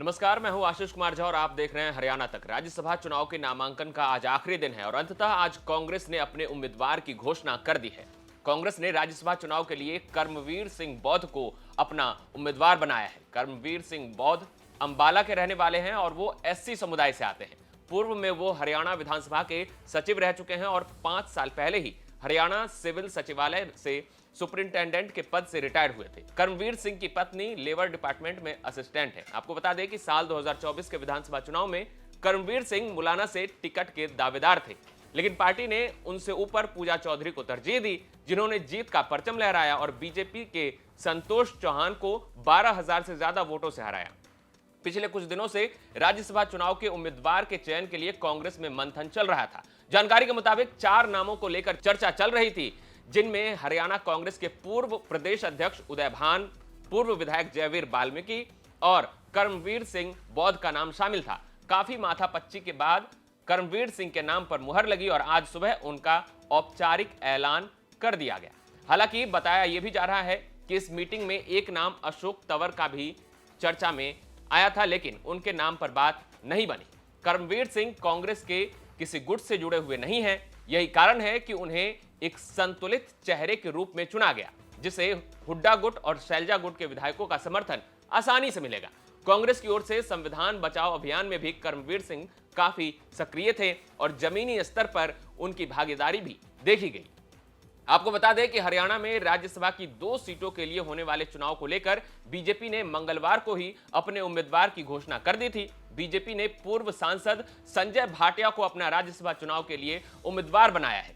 नमस्कार, मैं हूं आशीष कुमार झा और आप देख रहे हैं हरियाणा तक। राज्यसभा चुनाव के नामांकन का आज आखिरी दिन है और अंततः आज कांग्रेस ने अपने उम्मीदवार की घोषणा कर दी है। कांग्रेस ने राज्यसभा चुनाव के लिए कर्मवीर सिंह बौद्ध को अपना उम्मीदवार बनाया है। कर्मवीर सिंह बौद्ध अंबाला के रहने वाले हैं और वो एससी समुदाय से आते हैं। पूर्व में वो हरियाणा विधानसभा के सचिव रह चुके हैं और 5 साल पहले ही हरियाणा सिविल सचिवालय से सुपरिंटेंडेंट के पद से रिटायर्ड हुए थे। कर्मवीर सिंह की पत्नी लेबर डिपार्टमेंट में असिस्टेंट है। आपको बता दें कि साल 2024 के विधानसभा चुनाव में कर्मवीर सिंह मुलाना से टिकट के दावेदार थे, लेकिन पार्टी ने उनसे ऊपर पूजा चौधरी को तरजीह दी, जिन्होंने जीत का परचम लहराया और बीजेपी के संतोष चौहान को 12,000 से ज्यादा वोटों से हराया। पिछले कुछ दिनों से राज्यसभा चुनाव के उम्मीदवार के चयन के लिए कांग्रेस में मंथन चल रहा था। जानकारी के मुताबिक 4 नामों को लेकर चर्चा चल रही थी, जिनमें हरियाणा कांग्रेस के पूर्व प्रदेश अध्यक्ष उदय भान, पूर्व विधायक जयवीर वाल्मीकि और कर्मवीर सिंह बौद्ध का नाम शामिल था। काफी माथापच्ची के बाद कर्मवीर सिंह के नाम पर मुहर लगी और आज सुबह उनका औपचारिक ऐलान कर दिया गया। हालांकि बताया यह भी जा रहा है कि इस मीटिंग में एक नाम अशोक तंवर का भी चर्चा में आया था, लेकिन उनके नाम पर बात नहीं बनी। कर्मवीर सिंह कांग्रेस के किसी गुट से जुड़े हुए नहीं हैं। यही कारण है कि उन्हें एक संतुलित चेहरे के रूप में चुना गया, जिसे हुड्डा गुट और शैलजा गुट के विधायकों का समर्थन आसानी से मिलेगा। कांग्रेस की ओर से संविधान बचाओ अभियान में भी कर्मवीर सिंह काफी सक्रिय थे और जमीनी स्तर पर उनकी भागीदारी भी देखी गई। आपको बता दें कि हरियाणा में राज्यसभा की 2 सीटों के लिए होने वाले चुनाव को लेकर बीजेपी ने मंगलवार को ही अपने उम्मीदवार की घोषणा कर दी थी। बीजेपी ने पूर्व सांसद संजय भाटिया को अपना राज्यसभा चुनाव के लिए उम्मीदवार बनाया है।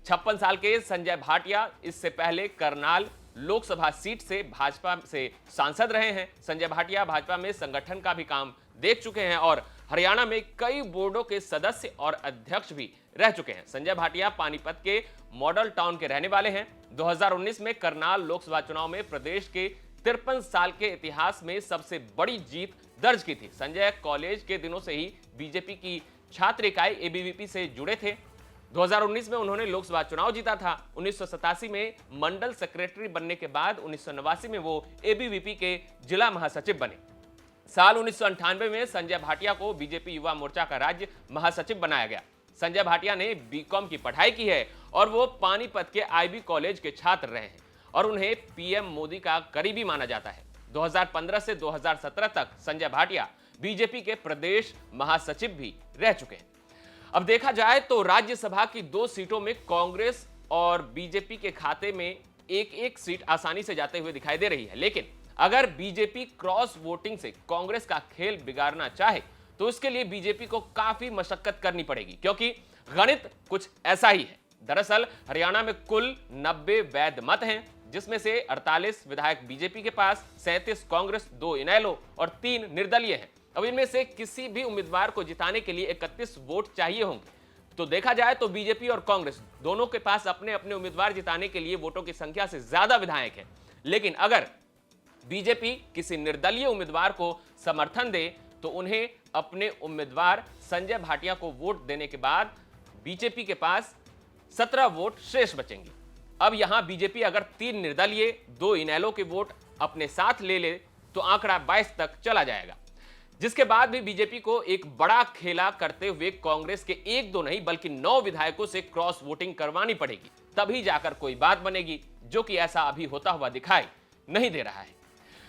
56 साल के संजय भाटिया इससे पहले करनाल लोकसभा सीट से भाजपा से सांसद रहे हैं। संजय भाटिया भाजपा में संगठन का भी काम देख चुके हैं और हरियाणा में कई बोर्डों के सदस्य और अध्यक्ष भी रह चुके हैं। संजय भाटिया पानीपत के मॉडल टाउन के रहने वाले हैं। 2019 में करनाल लोकसभा चुनाव में प्रदेश के 53 साल के इतिहास में सबसे बड़ी जीत दर्ज की थी। संजय कॉलेज के दिनों से ही बीजेपी की छात्र इकाई एबीवीपी से जुड़े थे। 2019 में उन्होंने लोकसभा चुनाव जीता था। 1987 में मंडल सेक्रेटरी बनने के बाद 1989 में वो एबीवीपी के जिला महासचिव बने। साल 1998 में संजय भाटिया को बीजेपी युवा मोर्चा का राज्य महासचिव बनाया गया। संजय भाटिया ने बीकॉम की पढ़ाई की है और वो पानीपत के आईबी कॉलेज के छात्र रहे हैं और उन्हें पीएम मोदी का करीबी माना जाता है। 2015 से 2017 तक संजय भाटिया बीजेपी के प्रदेश महासचिव भी रह चुके हैं। अब देखा जाए तो राज्यसभा की 2 सीटों में कांग्रेस और बीजेपी के खाते में एक सीट आसानी से जाते हुए दिखाई दे रही है, लेकिन अगर बीजेपी क्रॉस वोटिंग से कांग्रेस का खेल बिगाड़ना चाहे तो इसके लिए बीजेपी को काफी मशक्कत करनी पड़ेगी, क्योंकि गणित कुछ ऐसा ही है। दरअसल हरियाणा में कुल 90 वैध मत हैं, जिसमें से 48 विधायक बीजेपी के पास, 37 कांग्रेस, 2 इनेलो और 3 निर्दलीय हैं। अब इनमें से किसी भी उम्मीदवार को जिताने के लिए 31 वोट चाहिए होंगे। तो देखा जाए तो बीजेपी और कांग्रेस दोनों के पास अपने अपने उम्मीदवार जिताने के लिए वोटों की संख्या से ज्यादा विधायक हैं, लेकिन अगर बीजेपी किसी निर्दलीय उम्मीदवार को समर्थन दे तो उन्हें अपने उम्मीदवार संजय भाटिया को वोट देने के बाद बीजेपी के पास 17 वोट शेष बचेंगे। अब यहां बीजेपी अगर 3 निर्दलीय, 2 इनेलो के वोट अपने साथ ले ले तो आंकड़ा 22 तक चला जाएगा, जिसके बाद भी बीजेपी को एक बड़ा खेला करते हुए कांग्रेस के 1-2 नहीं बल्कि 9 विधायकों से क्रॉस वोटिंग करवानी पड़ेगी, तभी जाकर कोई बात बनेगी, जो कि ऐसा अभी होता हुआ दिखाई नहीं दे रहा है।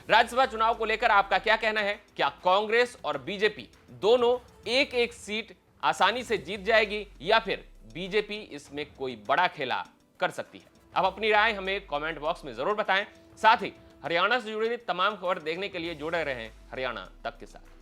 राज्यसभा चुनाव को लेकर आपका क्या कहना है? क्या कांग्रेस और बीजेपी दोनों एक सीट आसानी से जीत जाएगी या फिर बीजेपी इसमें कोई बड़ा खेला कर सकती है? आप अपनी राय हमें कमेंट बॉक्स में जरूर बताएं। साथ ही हरियाणा से जुड़ी तमाम खबर देखने के लिए जुड़े रहें हरियाणा तक के साथ।